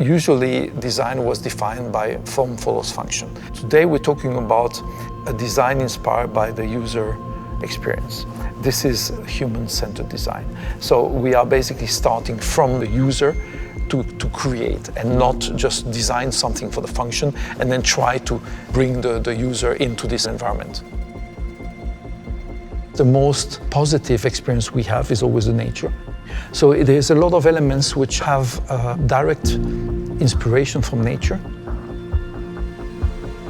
Usually, design was defined by form follows function. Today, we're talking about a design inspired by the user experience. This is human-centered design. So we are basically starting from the user to create and not just design something for the function and then try to bring the user into this environment. The most positive experience we have is always the nature. So there's a lot of elements which have direct inspiration from nature.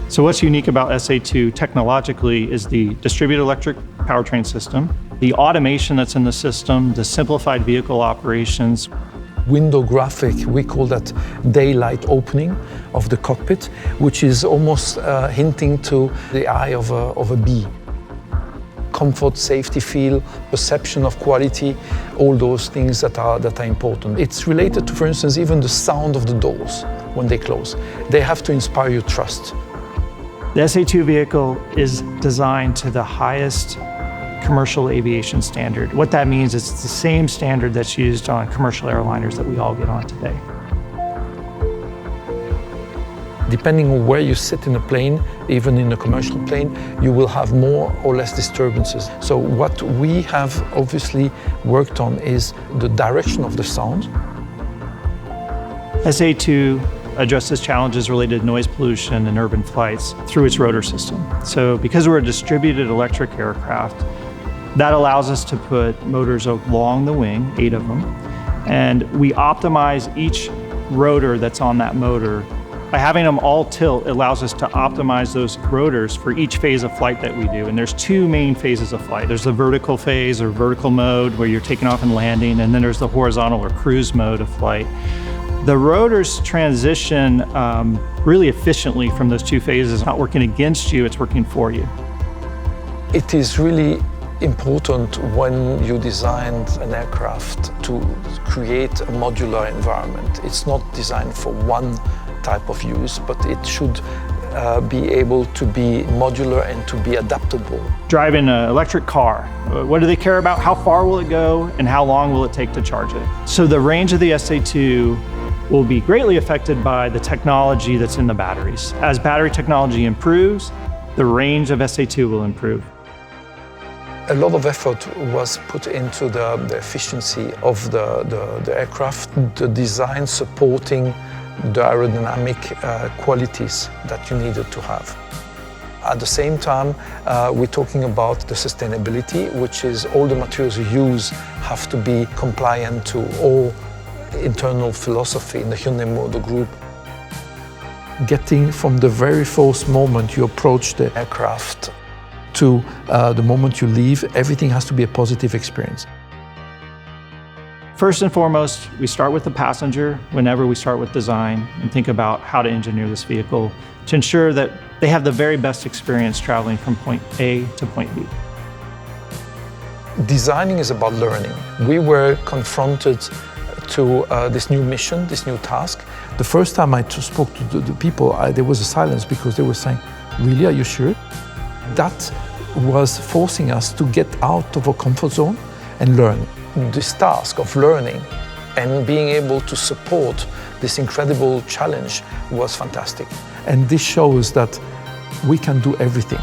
So what's unique about S-A2 technologically is the distributed electric powertrain system, the automation that's in the system, the simplified vehicle operations. Window graphic, we call that daylight opening of the cockpit, which is almost hinting to the eye of a bee. Comfort, safety feel, perception of quality, all those things that are important. It's related to, for instance, even the sound of the doors when they close. They have to inspire your trust. The S-A2 vehicle is designed to the highest commercial aviation standard. What that means is it's the same standard that's used on commercial airliners that we all get on today. Depending on where you sit in a plane, even in a commercial plane, you will have more or less disturbances. So what we have obviously worked on is the direction of the sound. S-A2 addresses challenges related to noise pollution in urban flights through its rotor system. So because we're a distributed electric aircraft, that allows us to put motors along the wing, 8 of them, and we optimize each rotor that's on that motor. By having them all tilt, it allows us to optimize those rotors for each phase of flight that we do. And there's 2 main phases of flight. There's the vertical phase or vertical mode where you're taking off and landing, and then there's the horizontal or cruise mode of flight. The rotors transition really efficiently from those 2 phases. It's not working against you, it's working for you. It is really important when you designed an aircraft to create a modular environment. It's not designed for one type of use, but it should be able to be modular and to be adaptable. Driving an electric car, what do they care about? How far will it go and how long will it take to charge it? So the range of the S-A2 will be greatly affected by the technology that's in the batteries. As battery technology improves, the range of S-A2 will improve. A lot of effort was put into the efficiency of the aircraft, the design supporting the aerodynamic qualities that you needed to have. At the same time, we're talking about the sustainability, which is all the materials you use have to be compliant to all internal philosophy in the Hyundai Motor Group. Getting from the very first moment you approach the aircraft to the moment you leave, everything has to be a positive experience. First and foremost, we start with the passenger whenever we start with design and think about how to engineer this vehicle to ensure that they have the very best experience traveling from point A to point B. Designing is about learning. We were confronted to this new mission, this new task. The first time I spoke to the people, there was a silence because they were saying, "Really, are you sure?" That was forcing us to get out of our comfort zone and learn. This task of learning and being able to support this incredible challenge was fantastic. And this shows that we can do everything.